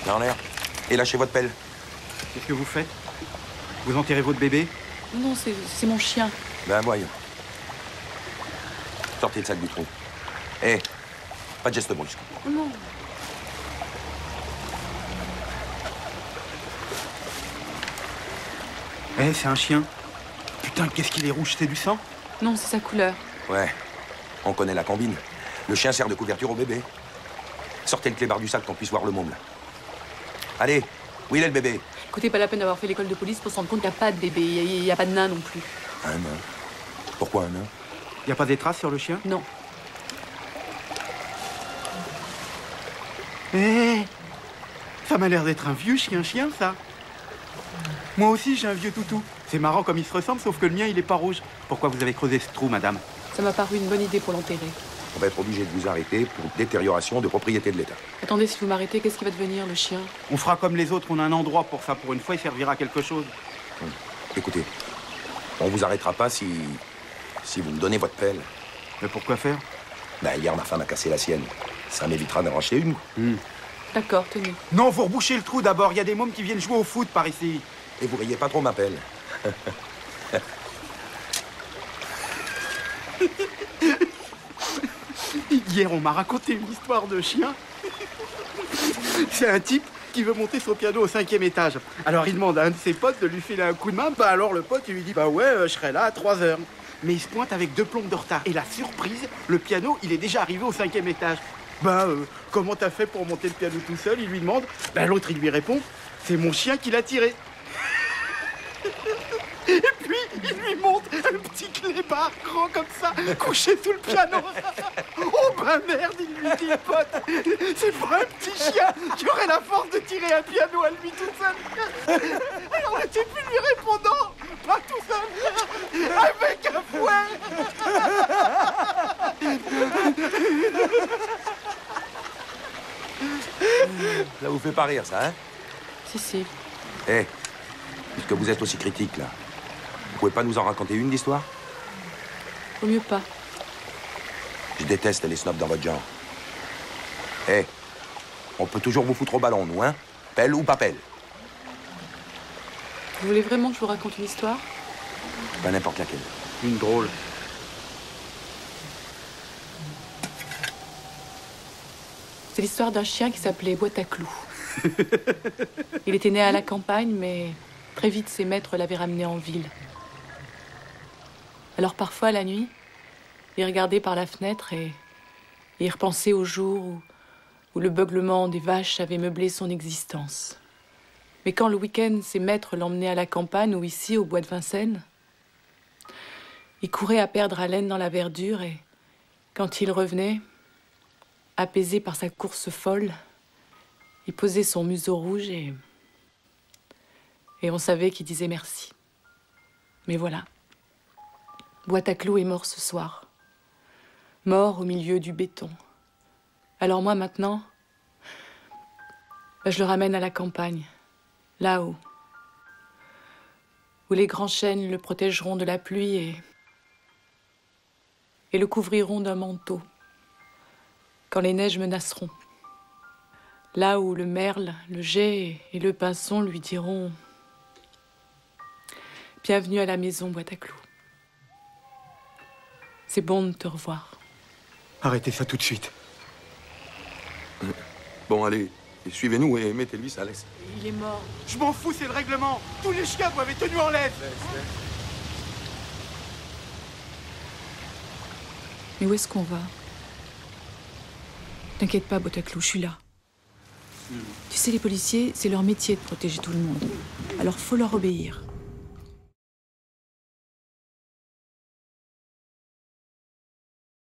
Bien en l'air. Et lâchez votre pelle. Qu'est-ce que vous faites? Vous enterrez votre bébé? Non, c'est mon chien. Ben voyons. Sortez de ça du trou. Hé, pas de geste brusque. Non. Eh, c'est un chien. Putain, qu'est-ce qu'il est rouge, c'est du sang? Non, c'est sa couleur. Ouais, on connaît la combine. Le chien sert de couverture au bébé. Sortez le clébard du sac qu'on puisse voir le môme, là. Allez, où il est le bébé? Écoutez, pas la peine d'avoir fait l'école de police pour se rendre compte qu'il n'y a pas de bébé. Il n'y a pas de nain non plus. Un nain. Pourquoi un nain? Y a pas des traces sur le chien? Non. Eh, ça m'a l'air d'être un vieux chien, ça. Moi aussi, j'ai un vieux toutou. C'est marrant comme il se ressemble, sauf que le mien, il est pas rouge. Pourquoi vous avez creusé ce trou, madame? Ça m'a paru une bonne idée pour l'enterrer. On va être obligé de vous arrêter pour détérioration de propriété de l'État. Attendez, si vous m'arrêtez, qu'est-ce qui va devenir, le chien? On fera comme les autres, on a un endroit pour ça. Pour une fois, il servira à quelque chose. Écoutez, on vous arrêtera pas si vous me donnez votre pelle. Mais pourquoi faire? Ben, hier, ma femme a cassé la sienne. Ça m'évitera d'en racheter une. D'accord, tenez. Non, vous rebouchez le trou d'abord. Il y a des mômes qui viennent jouer au foot par ici. Et vous riez pas trop ma pelle. Hier, on m'a raconté une histoire de chien. C'est un type qui veut monter son piano au 5e étage. Alors, il demande à un de ses potes de lui filer un coup de main. Bah alors, le pote, il lui dit, bah ouais, je serai là à 3 heures. Mais il se pointe avec 2 plombes de retard. Et la surprise, le piano, il est déjà arrivé au 5e étage. Bah, comment t'as fait pour monter le piano tout seul? Il lui demande. Bah, l'autre, il lui répond, c'est mon chien qui l'a tiré. Et puis, il lui montre un petit clébard grand comme ça, couché sous le piano. Oh ben merde, il lui dit, pote, c'est pas un petit chien qui aurait la force de tirer un piano à lui tout seul. Alors le type lui répondant, pas tout seul, avec un fouet. Ça vous fait pas rire, ça, hein? Si. Eh, puisque vous êtes aussi critique, là, vous pouvez pas nous en raconter une d'histoire? Au mieux pas. Je déteste les snobs dans votre genre. Eh, on peut toujours vous foutre au ballon, nous, hein? Pelle ou pas pelle? Vous voulez vraiment que je vous raconte une histoire? Pas n'importe laquelle. Une drôle. C'est l'histoire d'un chien qui s'appelait Boîte à clous. Il était né à la campagne, mais très vite ses maîtres l'avaient ramené en ville. Alors parfois, la nuit, il regardait par la fenêtre et il repensait au jour où le beuglement des vaches avait meublé son existence. Mais quand le week-end, ses maîtres l'emmenaient à la campagne ou ici, au bois de Vincennes, il courait à perdre haleine dans la verdure et quand il revenait, apaisé par sa course folle, il posait son museau rouge et on savait qu'il disait merci. Mais voilà, Boîte à clous est mort ce soir. Mort au milieu du béton. Alors moi, maintenant, je le ramène à la campagne, là-haut, où les grands chênes le protégeront de la pluie et le couvriront d'un manteau quand les neiges menaceront. Là où le merle, le geai et le pinson lui diront « Bienvenue à la maison, Boîte à clous. C'est bon de te revoir. » Arrêtez ça tout de suite. Bon, allez, suivez-nous et mettez-lui sa laisse. Il est mort. Je m'en fous, c'est le règlement. Tous les chiens doivent être tenus en laisse. Mais où est-ce qu'on va? T'inquiète pas, Boîte à clous, je suis là. Tu sais, les policiers, c'est leur métier de protéger tout le monde. Alors faut leur obéir.